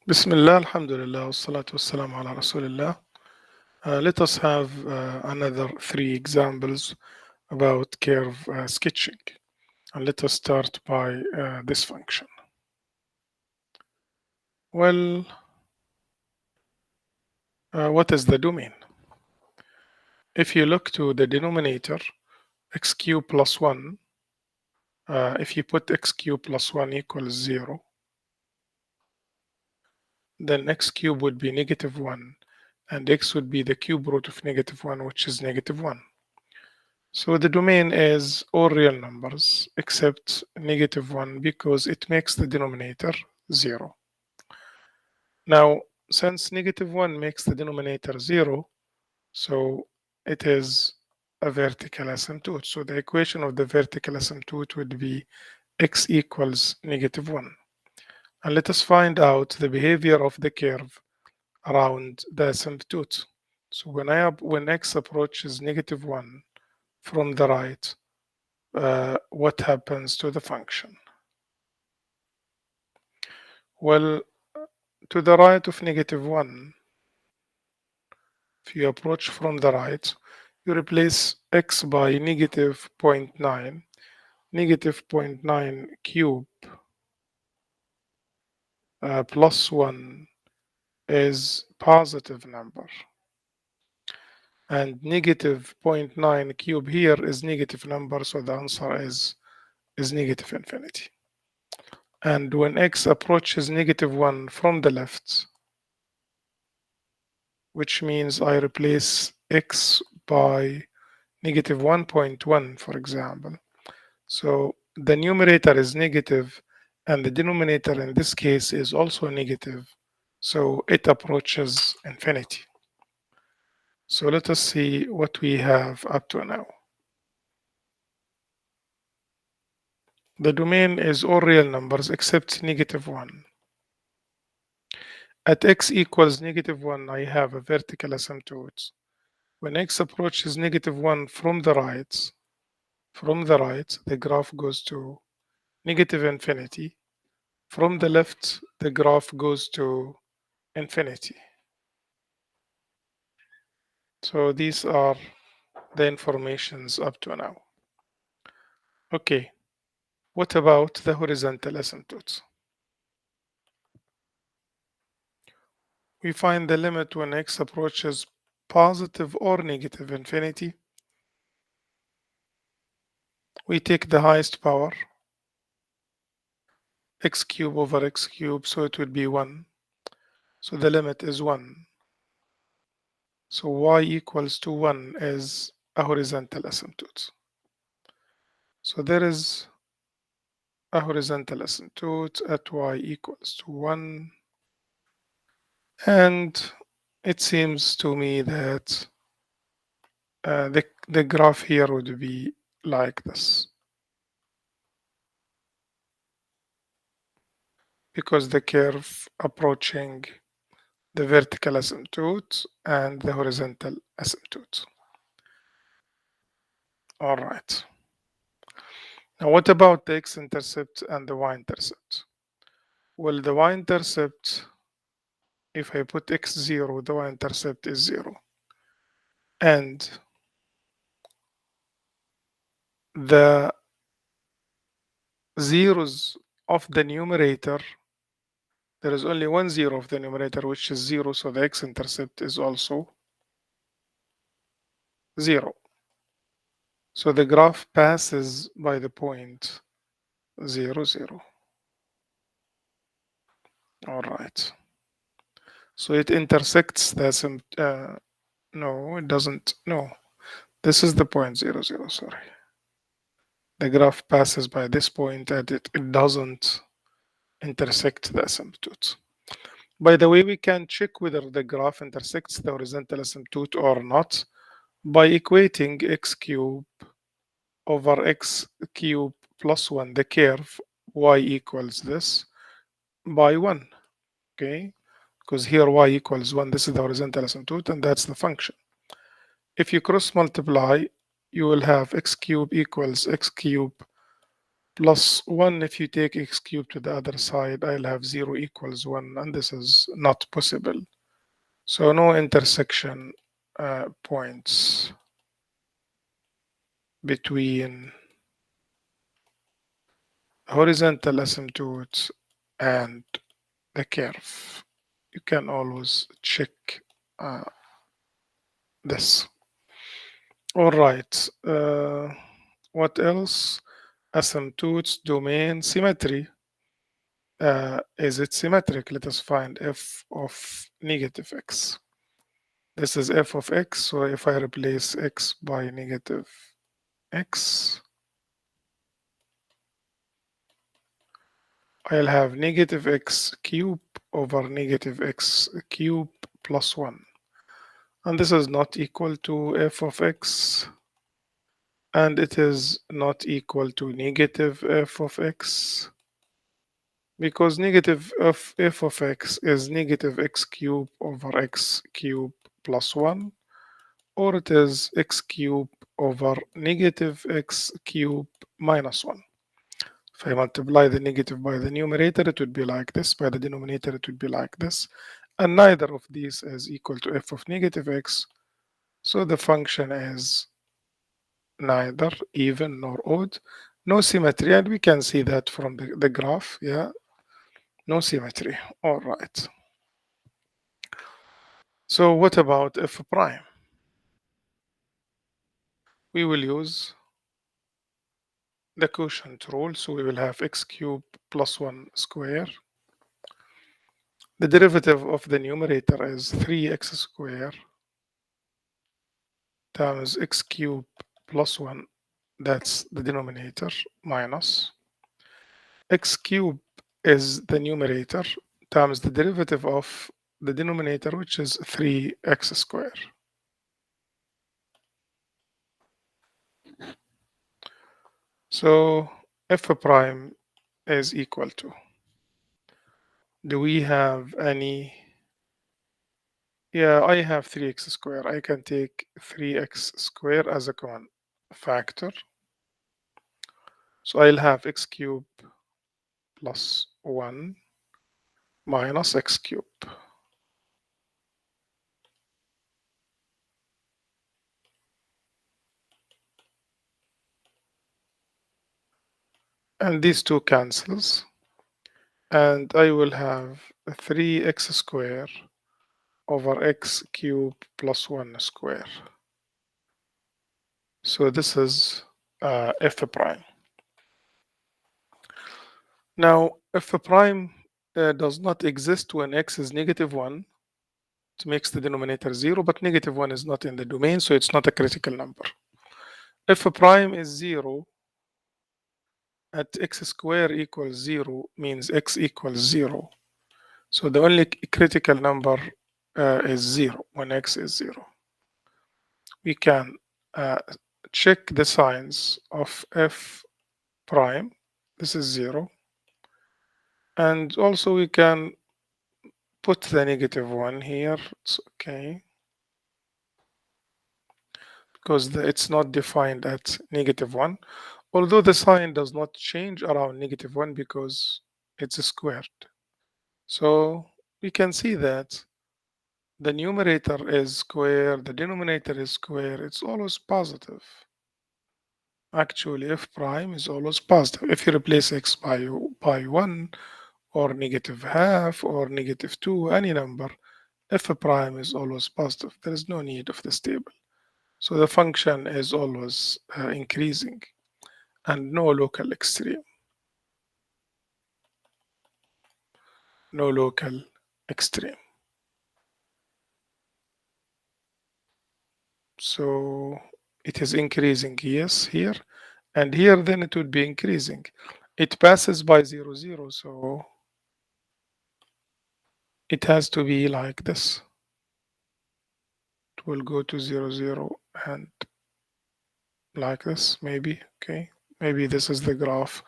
Bismillah, alhamdulillah, wassalatu wassalamu ala rasulillah. Let us have another three examples about curve sketching. And let us start by this function. Well, what is the domain? If you look to the denominator, x cubed plus 1, if you put x cubed plus 1 equals 0, then x cubed would be negative 1, and x would be the cube root of negative 1, which is negative 1. So the domain is all real numbers except negative 1 because it makes the denominator 0. Now, since negative 1 makes the denominator 0, so it is a vertical asymptote. So the equation of the vertical asymptote would be x equals negative 1. And let us find out the behavior of the curve around the asymptote. So when x approaches negative 1 from the right, what happens to the function? Well, to the right of negative 1, if you approach from the right, you replace x by negative 0.9. Negative 0.9 cube plus 1 is positive number. And negative 0.9 cube here is negative number, so the answer is negative infinity. And when x approaches negative 1 from the left, which means I replace x by negative 1.1, for example. So the numerator is negative and the denominator in this case is also negative. So it approaches infinity. So let us see what we have up to now. The domain is all real numbers except negative 1. At x equals negative 1, I have a vertical asymptote. When x approaches negative 1 from the right, the graph goes to negative infinity. From the left, the graph goes to infinity. So these are the informations up to now. Okay, what about the horizontal asymptotes? We find the limit when x approaches positive or negative infinity. We take the highest power, x cubed over x cubed, so it would be 1. So the limit is 1. So y equals to 1 is a horizontal asymptote. So there is a horizontal asymptote at y equals to 1. And it seems to me that the graph here would be like this, because the curve approaching the vertical asymptote and the horizontal asymptote. All right. Now, what about the x-intercept and the y-intercept? Well, the y-intercept, if I put x0, the y-intercept is 0. And the zeros of the numerator, there is only one zero of the numerator, which is 0, so the x-intercept is also 0. So the graph passes by the point 0, 0. All right. So it intersects the no, it doesn't. No, this is the point 0, 0, sorry. The graph passes by this point and it doesn't intersect the asymptote. By the way, we can check whether the graph intersects the horizontal asymptote or not by equating x cubed over x cubed plus 1, the curve y equals this, by 1. Okay, because here y equals 1, this is the horizontal asymptote, and that's the function. If you cross multiply, you will have x cubed equals x cubed plus 1. If you take x cubed to the other side, I'll have 0 equals 1, and this is not possible. So no intersection points between horizontal asymptotes and the curve. You can always check this. All right. What else? Asymptotes, domain, symmetry. Is it symmetric? Let us find f of negative x. This is f of x, so if I replace x by negative x, I'll have negative x cube over negative x cube plus 1. And this is not equal to f of x, and it is not equal to negative f of x, because negative of f of x is negative x cube over x cube plus 1, or it is x cube over negative x cube minus 1. If I multiply the negative by the numerator, it would be like this. By the denominator, it would be like this. And neither of these is equal to f of negative x. So the function is neither even nor odd. No symmetry. And we can see that from the graph. Yeah, no symmetry. All right. So what about f prime? We will use the quotient rule. So we will have x cubed plus 1 square. The derivative of the numerator is 3x squared times x cubed plus 1, that's the denominator, minus x cubed is the numerator times the derivative of the denominator, which is 3x squared. So f prime is equal to, do we have any? Yeah, I have 3x squared. I can take 3x squared as a common factor. So I'll have x cubed plus 1 minus x cubed. And these two cancels. And I will have 3x squared over x cubed plus 1 square. So this is f prime. Now, f prime does not exist when x is -1. It makes the denominator 0, but -1 is not in the domain, so it's not a critical number. F prime is 0 at x squared equals 0 means x equals 0. So the only critical number is 0 when x is 0. We can check the signs of f prime. This is 0. And also we can put the -1 here. It's okay. Because it's not defined at -1. Although the sign does not change around -1 because it's squared. So we can see that the numerator is square, the denominator is square. It's always positive. Actually, f prime is always positive. If you replace x by 1 or -half or -2, any number, f prime is always positive. There is no need of this table. So the function is always increasing and no local extreme. No local extreme. So it is increasing, yes, here. And here then it would be increasing. It passes by 0, 0, so it has to be like this. It will go to 0, 0 and like this, maybe, okay. Maybe this is the graph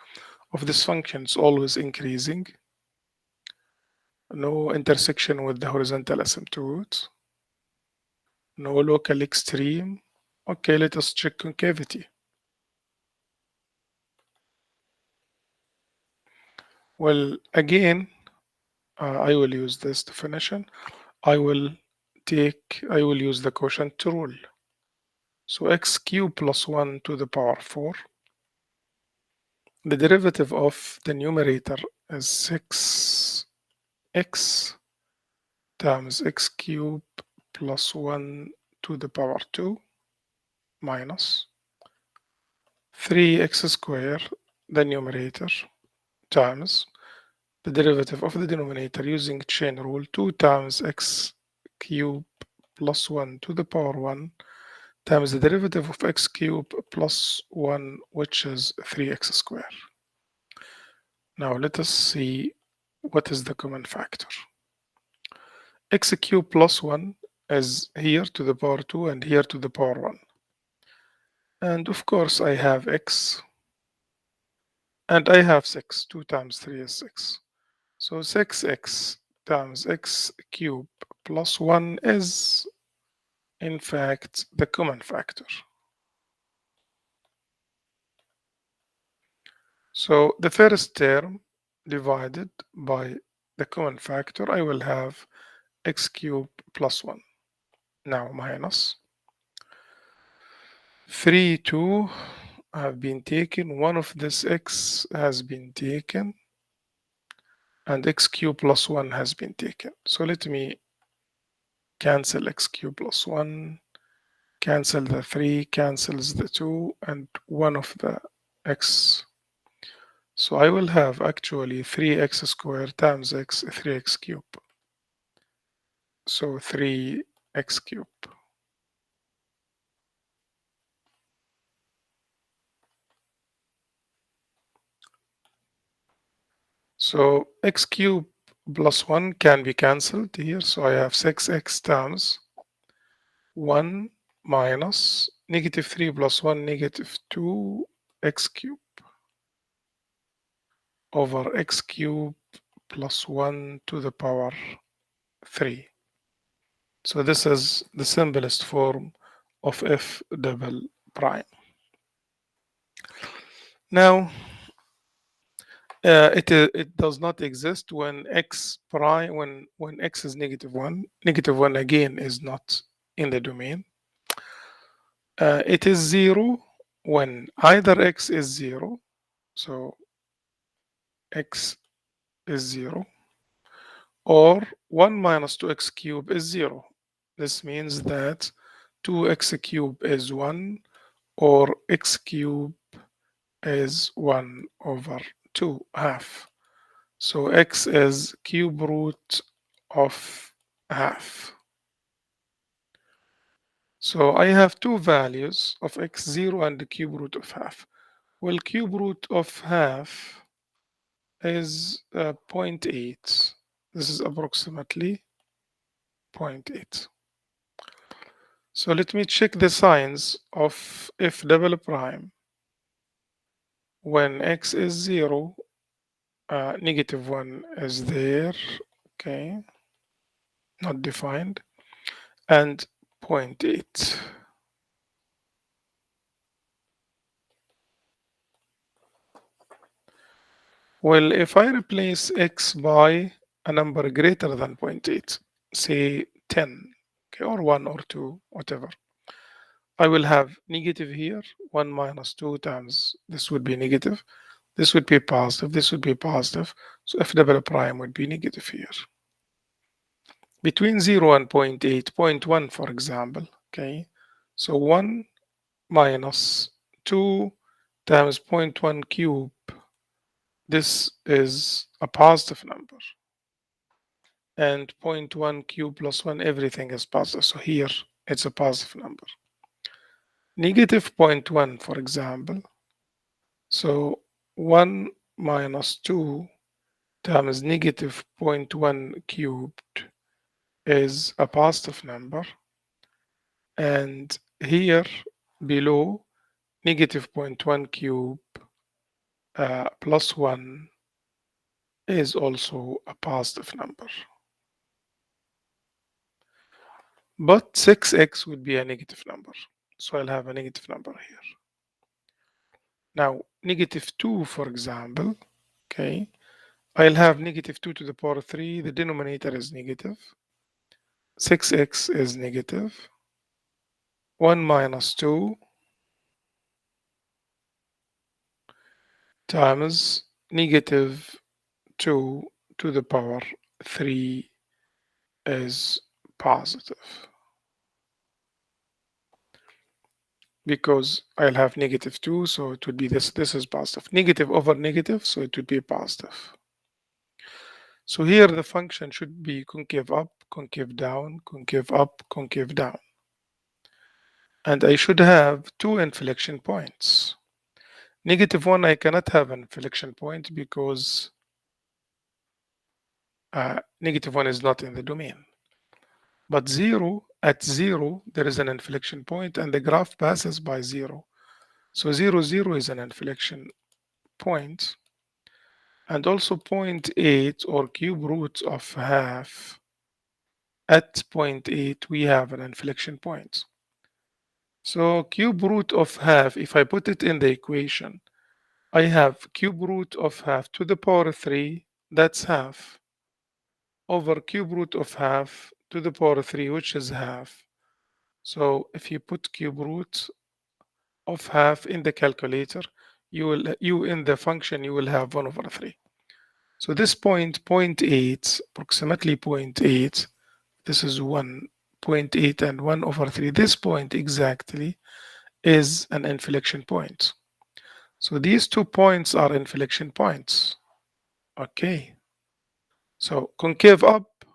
of this function. It's always increasing. No intersection with the horizontal asymptotes. No local extreme. Okay, let us check concavity. Well, again, I will use this definition. I will use the quotient to rule. So x cubed plus 1 to the power 4. The derivative of the numerator is 6x times x cubed plus 1 to the power 2 minus 3x squared, the numerator, times the derivative of the denominator using chain rule 2 times x cubed plus 1 to the power 1 times the derivative of x cubed plus 1, which is 3x squared. Now let us see what is the common factor. X cubed plus 1 is here to the power 2 and here to the power 1. And of course I have x and I have 6. 2 times 3 is 6. So 6x times x cubed plus 1 is in fact the common factor. So the first term divided by the common factor, I will have x cubed plus 1. Now minus 3, 2 have been taken. One of this x has been taken and x cubed plus 1 has been taken. So let me cancel x cubed plus 1, cancel the 3, cancels the 2, and one of the x. So I will have actually 3x squared times x, 3x cubed. So 3x cubed. So x cubed plus 1 can be cancelled here. So I have 6x times 1 minus negative 3 plus 1, negative 2x cubed over x cubed plus 1 to the power 3. So this is the simplest form of f double prime. Now, it does not exist when x prime when x is negative 1. Negative 1 again is not in the domain. It is 0 when either x is 0, so x is 0, or 1 minus 2x cubed is 0. This means that 2x cubed is 1, or x cubed is 1 over 2 half. So x is cube root of half. So I have two values of x, 0 and the cube root of half. Well, cube root of half is 0.8. This is approximately 0.8. So let me check the signs of f double prime. When x is 0, negative 1 is there, okay, not defined, and 0.8. Well, if I replace x by a number greater than 0.8, say 10, okay, or 1 or 2, whatever, I will have negative here. 1 minus 2 times this would be negative. This would be positive. This would be positive. So f double prime would be negative here. Between 0 and 0.8, 0.1, for example, okay? So 1 minus 2 times 0.1 cube, this is a positive number. And 0.1 cube plus 1, everything is positive. So here it's a positive number. Negative 0.1, for example. So 1 minus 2 times negative 0.1 cubed is a positive number. And here below, negative 0.1 cube plus 1 is also a positive number. But 6x would be a negative number. So I'll have a negative number here. Now, negative 2, for example, okay, I'll have negative 2 to the power 3. The denominator is negative. 6x is negative. 1 minus 2 times negative 2 to the power 3 is positive, because I'll have negative 2, so it would be this. This is positive. Negative over negative, so it would be positive. So here the function should be concave up, concave down, concave up, concave down. And I should have two inflection points. Negative 1, I cannot have an inflection point because negative 1 is not in the domain. But 0, at 0, there is an inflection point and the graph passes by 0. So 0, 0 is an inflection point. And also 0.8 or cube root of half, at 0.8 we have an inflection point. So cube root of half, if I put it in the equation, I have cube root of half to the power 3, that's half, over cube root of half to the power 3, which is half. So if you put cube root of half in the calculator, you in the function, you will have 1 over 3. So this point, 0.8, approximately 0.8, this is 1.8 and 1 over 3. This point exactly is an inflection point. So these 2 points are inflection points. Okay. So concave up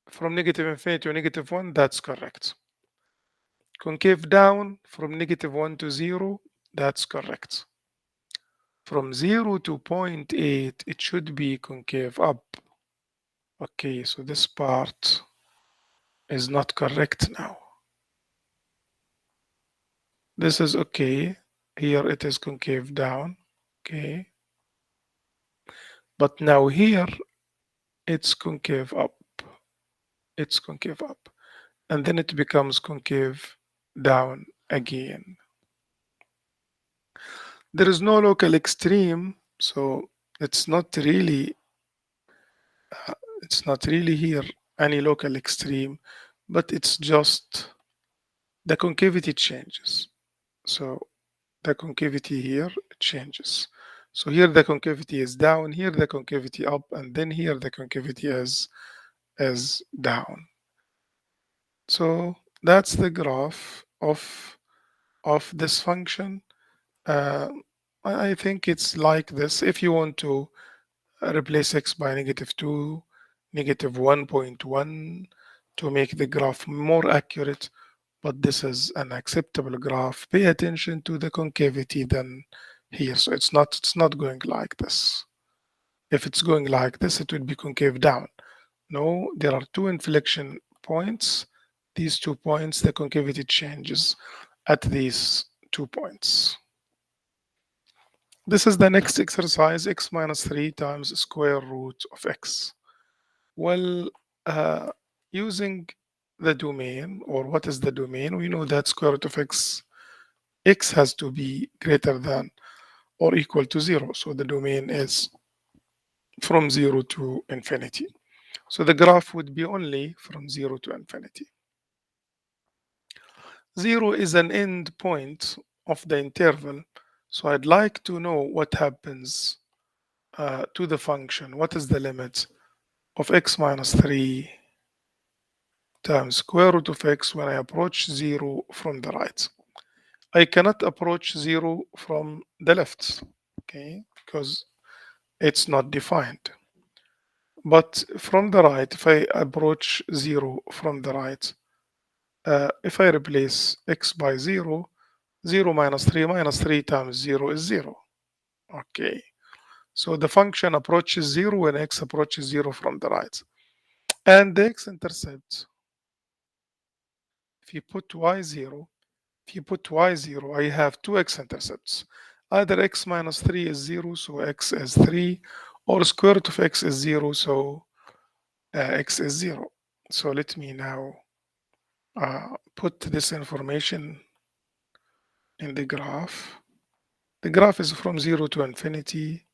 from negative infinity to negative 1, that's correct. Concave down from negative 1 to 0, that's correct. From 0 to 0.8, it should be concave up. Okay, so this part is not correct now. This is okay. Here it is concave down. Okay. But now here it's concave up. It's concave up. And then it becomes concave down again. There is no local extreme, so it's not really here any local extreme, but it's just the concavity changes. So the concavity here changes. So here the concavity is down, here the concavity up, and then here the concavity is down. So that's the graph of this function. I think it's like this. If you want to replace x by negative 2, negative 1.1 to make the graph more accurate, but this is an acceptable graph. Pay attention to the concavity then here. So it's not going like this. If it's going like this, it would be concave down. No, there are two inflection points. These 2 points, the concavity changes at these 2 points. This is the next exercise, x minus 3 times square root of x. Well, using the domain, or what is the domain? We know that square root of x has to be greater than or equal to 0. So the domain is from 0 to infinity. So the graph would be only from 0 to infinity. 0 is an end point of the interval. So I'd like to know what happens to the function. What is the limit of x minus 3 times square root of x when I approach 0 from the right? I cannot approach 0 from the left, okay, because it's not defined. But from the right, if I approach 0 from the right, if I replace x by 0, 0 minus 3 times 0 is 0. Okay, so the function approaches 0 when x approaches 0 from the right. And the x-intercept, if you put y0, I have two x-intercepts. Either x minus 3 is 0, so x is 3, or square root of x is 0, so x is 0. So let me now put this information in the graph. The graph is from 0 to infinity.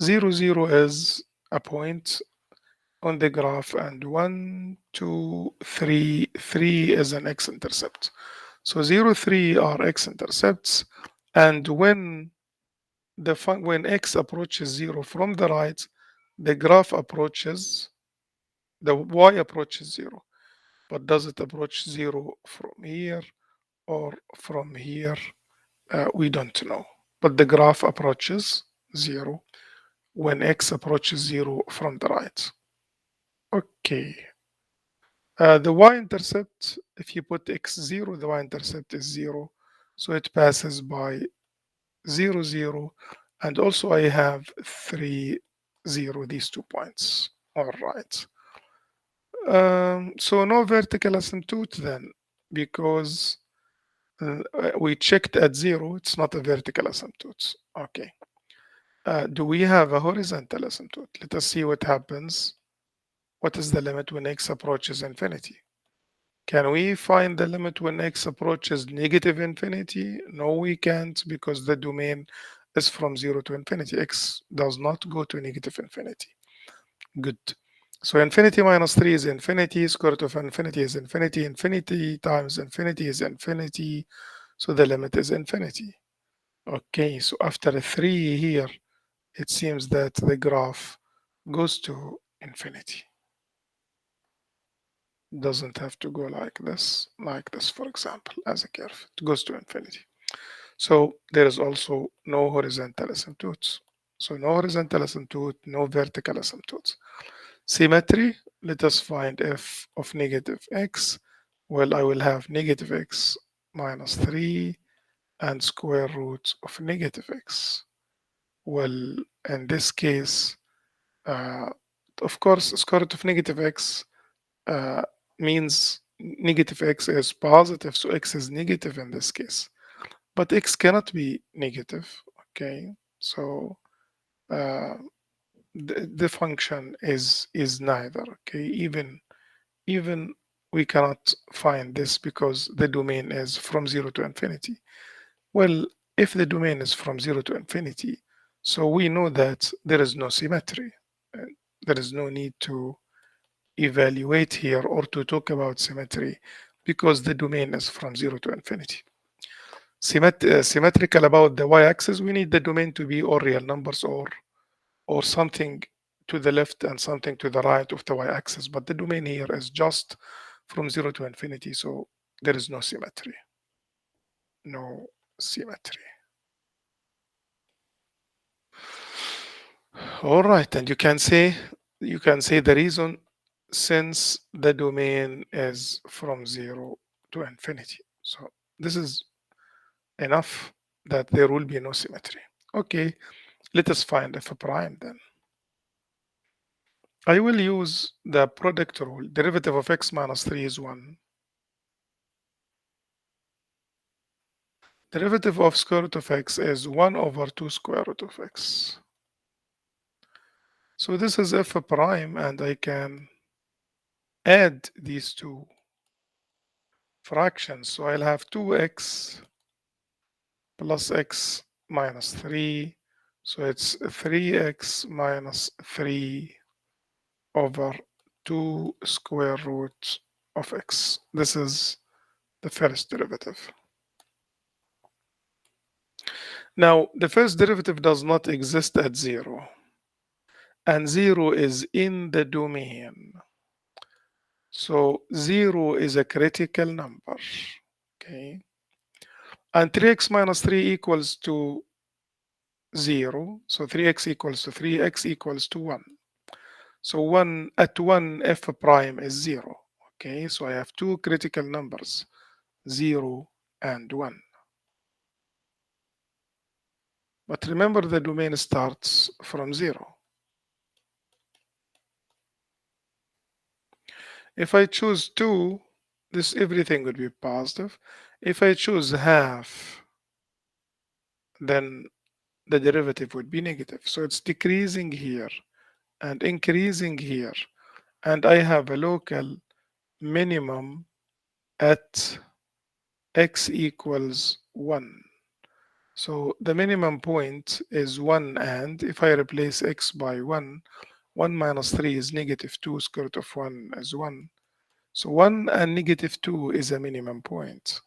0, 0 is a point on the graph, and 1, 2, 3, 3 is an x-intercept. So 0, 3 are x-intercepts, and when when x approaches 0 from the right, the graph approaches, the y approaches 0. But does it approach 0 from here or from here? We don't know. But the graph approaches 0 when x approaches 0 from the right. Okay. The y-intercept, if you put x0, the y-intercept is 0. So it passes by 0, 0. And also I have 3, 0, these 2 points. All right. So no vertical asymptote then, because we checked at 0, it's not a vertical asymptote. Okay. Do we have a horizontal asymptote? Let us see what happens. What is the limit when x approaches infinity? Can we find the limit when x approaches negative infinity? No, we can't, because the domain is from 0 to infinity. X does not go to negative infinity. Good. So infinity minus 3 is infinity, square root of infinity is infinity, infinity times infinity is infinity, so the limit is infinity. Okay, so after a 3 here, it seems that the graph goes to infinity. Doesn't have to go like this, for example, as a curve. It goes to infinity. So there is also no horizontal asymptotes. So no horizontal asymptote, no vertical asymptotes. Symmetry, let us find f of negative x. Well, I will have negative x minus 3 and square root of negative x. Well, in this case, uh, of course, square root of negative x uh, means negative x is positive, so x is negative in this case. But x cannot be negative, okay? So uh, the function is neither, okay? Even we cannot find this because the domain is from 0 to infinity. Well, if the domain is from 0 to infinity, so we know that there is no symmetry. There is no need to evaluate here or to talk about symmetry because the domain is from 0 to infinity. Symmetrical about the y-axis, we need the domain to be all real numbers or something to the left and something to the right of the y-axis. But the domain here is just from 0 to infinity, so there is no symmetry. No symmetry. All right, and you can say the reason, since the domain is from 0 to infinity. So this is enough that there will be no symmetry. Okay, let us find f prime then. I will use the product rule. Derivative of x minus 3 is 1. Derivative of square root of x is 1 over 2 square root of x. So this is f prime, and I can add these two fractions. So I'll have 2x plus x minus 3. So it's 3x minus 3 over 2 square root of x. This is the first derivative. Now, the first derivative does not exist at 0, and 0 is in the domain. So 0 is a critical number, okay? And 3x minus 3 equals to 0. So 3x equals to 3x equals to 1. So 1 at 1 f prime is 0. Okay, so I have two critical numbers, 0 and 1. But remember, the domain starts from 0. If I choose 2, this everything would be positive. If I choose half, then the derivative would be negative. So it's decreasing here and increasing here. And I have a local minimum at x equals 1. So the minimum point is 1, and if I replace x by 1, 1 minus 3 is negative 2, square root of 1 is 1. So 1 and negative 2 is a minimum point.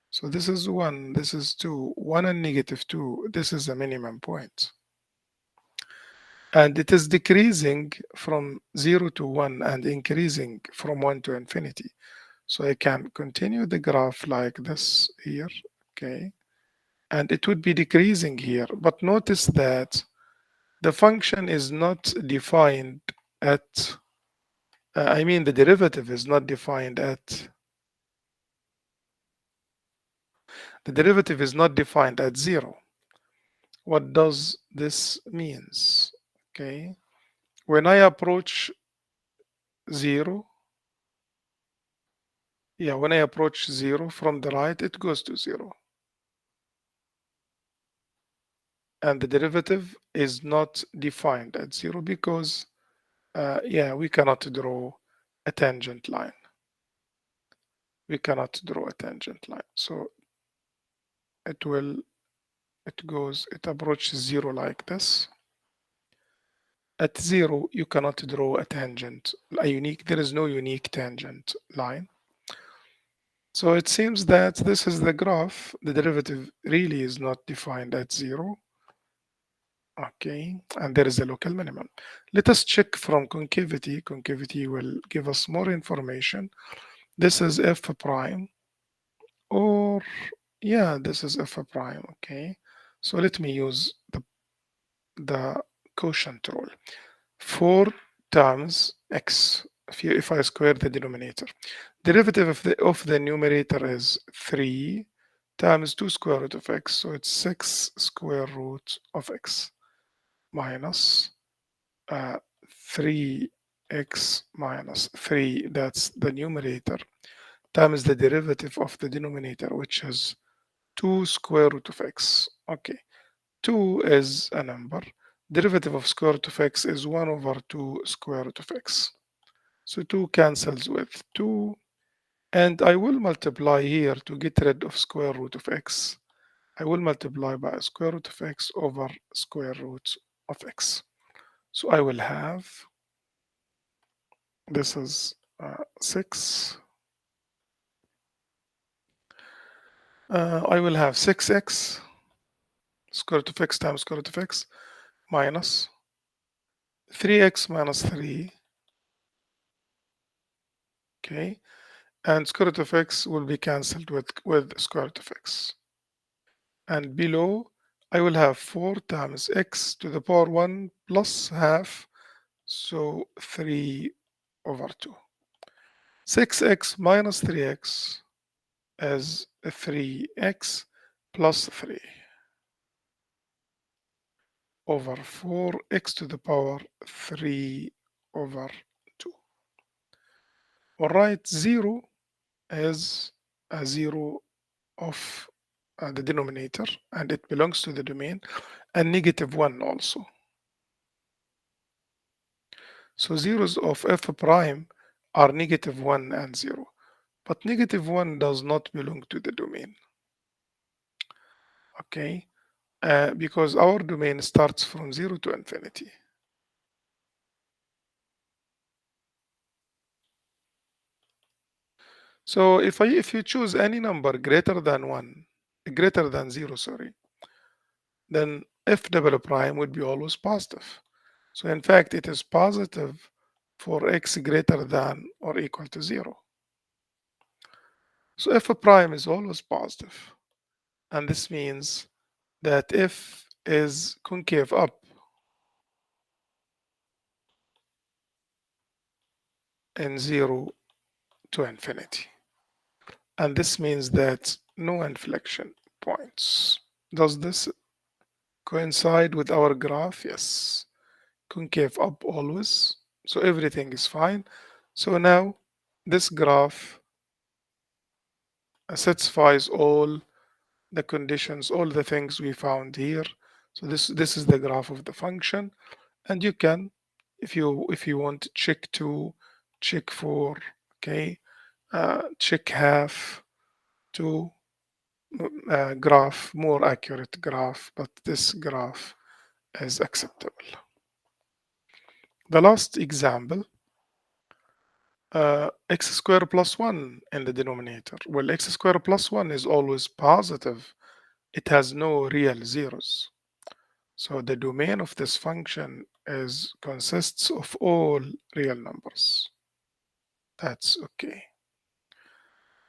So this is 1, this is 2, 1 and negative 2, this is a minimum point. And it is decreasing from 0 to 1 and increasing from 1 to infinity. So I can continue the graph like this here, okay? And it would be decreasing here. But notice that the function is not defined at, I mean, the derivative is not defined at, the derivative is not defined at 0. What does this means? Okay. When I approach 0, yeah, when I approach 0 from the right, it goes to 0. And the derivative is not defined at 0 because, yeah, we cannot draw a tangent line. We cannot draw a tangent line. So it approaches 0 like this. At 0, you cannot draw a tangent, there is no unique tangent line. So it seems that this is the graph. The derivative really is not defined at 0. Okay, and there is a local minimum. Let us check from concavity. Concavity will give us more information. This is f prime, or yeah, this is f prime. Okay, so let me use the quotient rule. 4 times x. If I square the denominator, derivative of the numerator is 3 times 2 square root of x. So it's 6 square root of x minus 3x minus 3, that's the numerator, times the derivative of the denominator, which is 2 square root of x. Okay, 2 is a number. Derivative of square root of x is 1 over 2 square root of x. So 2 cancels with 2. And I will multiply here to get rid of square root of x. I will multiply by square root of x over square root of x. So I will have, this is 6. I will have 6x square root of x times square root of x minus 3x minus 3. Okay. And square root of x will be cancelled with square root of x. And below, I will have 4 times x to the power 1 plus half, so 3 over 2. 6x minus 3x is 3x plus 3 over 4x to the power 3 over 2. All right, 0 is a 0 of the denominator, and it belongs to the domain, and negative 1 also. So zeros of f prime are negative 1 and 0, but negative 1 does not belong to the domain. Okay, because our domain starts from 0 to infinity. So if you choose any number greater than 0, sorry, then f double prime would be always positive. So in fact, it is positive for x greater than or equal to 0. So f prime is always positive. And this means that f is concave up in 0 to infinity. And this means that no inflection points. Does this coincide with our graph? Yes. Concave up always. So everything is fine. So now this graph satisfies all the conditions, all the things we found here. So this is the graph of the function, and you can, if you want, check 2, check 4, okay, check half, 2, graph, more accurate graph, but this graph is acceptable. The last example, x squared plus 1 in the denominator. Well, x squared plus 1 is always positive. It has no real zeros. So the domain of this function consists of all real numbers. That's okay.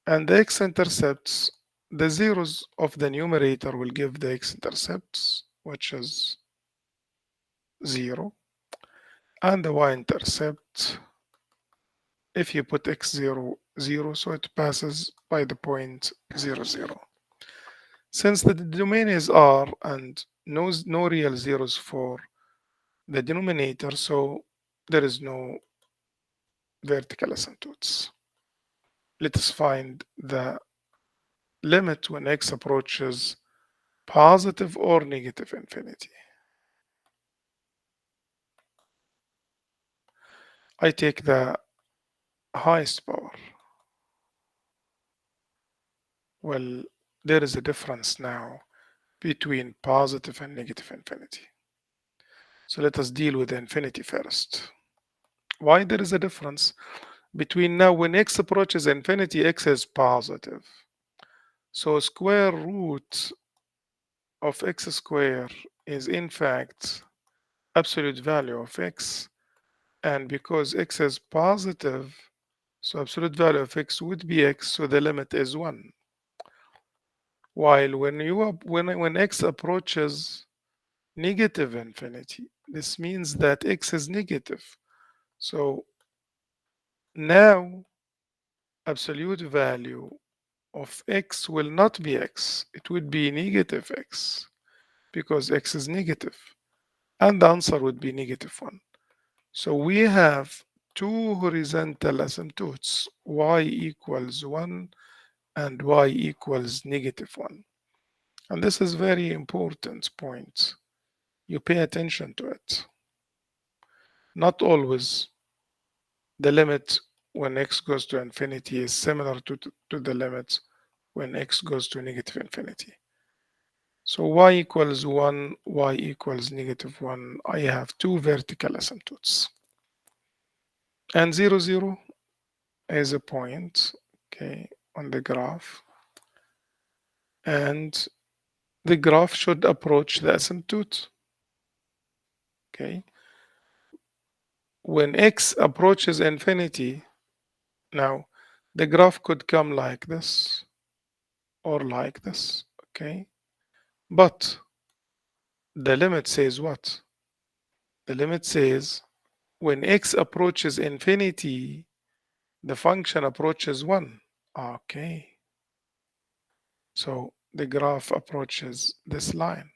And the x-intercepts, the zeros of the numerator will give the x-intercepts, which is 0. And the y-intercept, if you put x0, 0, so it passes by the point 0, 0. Since the domain is R and no real zeros for the denominator, so there is no vertical asymptotes. Let us find the limit when x approaches positive or negative infinity. I take the highest power. Well, there is a difference now between positive and negative infinity. So let us deal with the infinity first. Why there is a difference between now when x approaches infinity, x is positive. So square root of x squared is in fact absolute value of x, and because x is positive, so absolute value of x would be x, so the limit is 1. While when x approaches negative infinity, this means that x is negative. So now absolute value of x will not be x, it would be negative x, because x is negative, and the answer would be negative 1. So we have two horizontal asymptotes, y equals 1 and y equals negative 1. And this is very important point. You pay attention to it. Not always the limit when x goes to infinity is similar to the limit when x goes to negative infinity. So y equals 1, y equals negative 1. I have two vertical asymptotes. And 0, 0 is a point, okay, on the graph. And the graph should approach the asymptote, okay. When x approaches infinity, now the graph could come like this or like this, okay. But the limit says what? The limit says when x approaches infinity, the function approaches 1. Okay. So the graph approaches this line,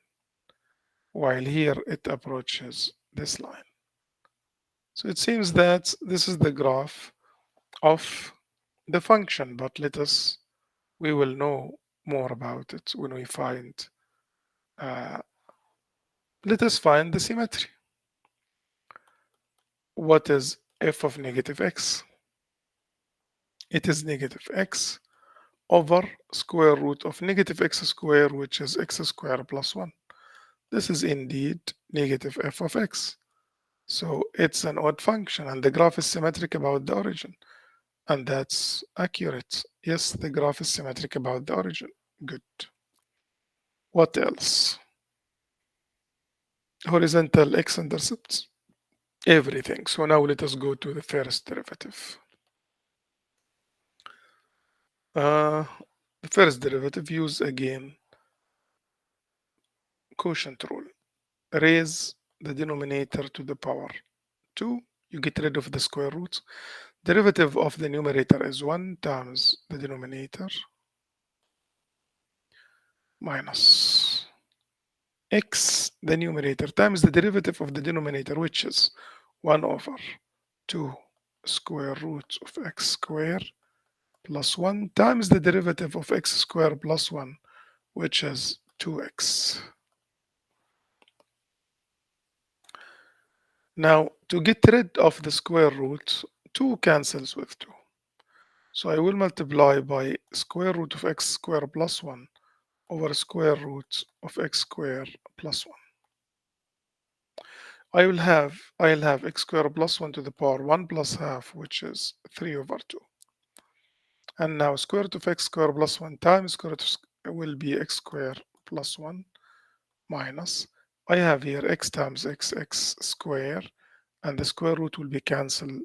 while here it approaches this line. So it seems that this is the graph of the function, but we will know more about it when we let us find the symmetry. What is f of negative x? It is negative x over square root of negative x squared, which is x squared plus 1. This is indeed negative f of x. So it's an odd function, and the graph is symmetric about the origin. And that's accurate. Yes, the graph is symmetric about the origin. Good. What else? Horizontal x-intercepts. Everything. So now let us go to the first derivative. The first derivative, use again quotient rule. Raise the denominator to the power 2. You get rid of the square root. Derivative of the numerator is 1 times the denominator minus x, the numerator, times the derivative of the denominator, which is 1 over 2 square root of x squared plus 1 times the derivative of x squared plus 1, which is 2x. Now, to get rid of the square root, 2 cancels with 2. So I will multiply by square root of x squared plus 1, over square root of x squared plus 1. I'll have x squared plus 1 to the power 1 plus half, which is 3 over 2. And now square root of x squared plus 1 times square root will be x squared plus 1 minus. I have here x times x squared, and the square root will be cancelled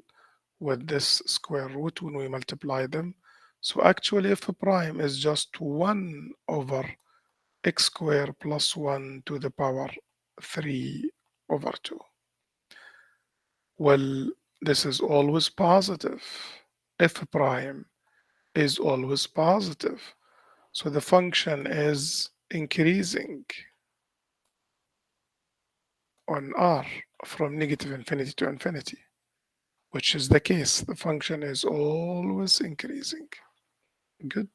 with this square root when we multiply them. So actually f prime is just 1 over x squared plus 1 to the power 3 over 2. Well, this is always positive. F prime is always positive. So the function is increasing on R from negative infinity to infinity, which is the case. The function is always increasing. Good.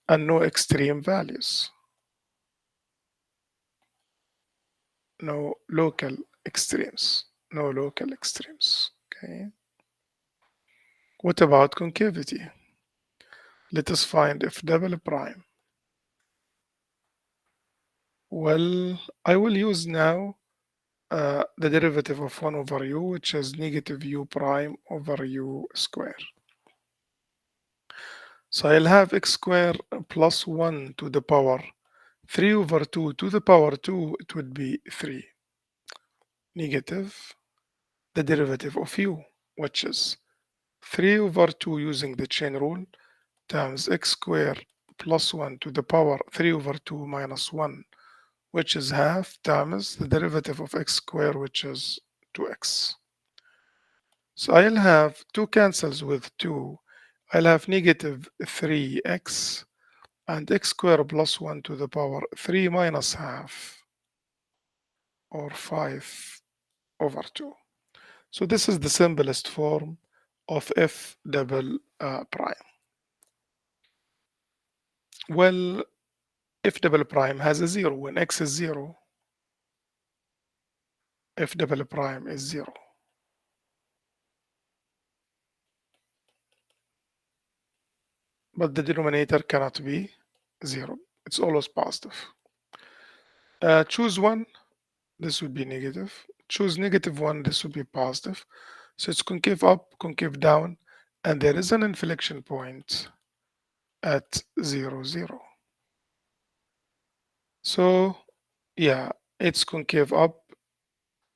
And no extreme values. No local extremes. No local extremes. Okay. What about concavity? Let us find f double prime. Well, I will use now the derivative of 1 over u, which is negative u prime over u square. So I'll have x squared plus 1 to the power 3 over 2 to the power 2, it would be 3. Negative the derivative of u, which is 3 over 2 using the chain rule times x squared plus 1 to the power 3 over 2 minus 1, which is half, times the derivative of x squared, which is 2x. So I'll have 2 cancels with 2. I'll have negative 3x and x squared plus 1 to the power 3 minus half, or 5 over 2. So this is the simplest form of f double prime. Well, f double prime has a 0. When x is 0, f double prime is 0. But the denominator cannot be 0. It's always positive. Choose 1, this would be negative. Choose negative 1, this would be positive. So it's concave up, concave down, and there is an inflection point at 0, 0. So yeah, it's concave up.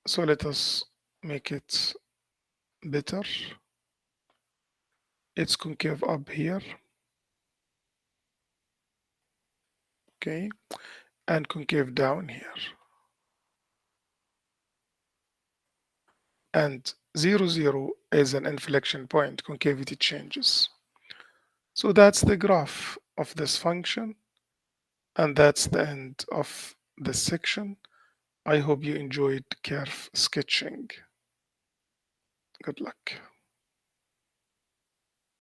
So let us make it better. It's concave up here, okay, and concave down here. And 0, 0 is an inflection point, concavity changes. So that's the graph of this function, and that's the end of this section. I hope you enjoyed curve sketching. Good luck.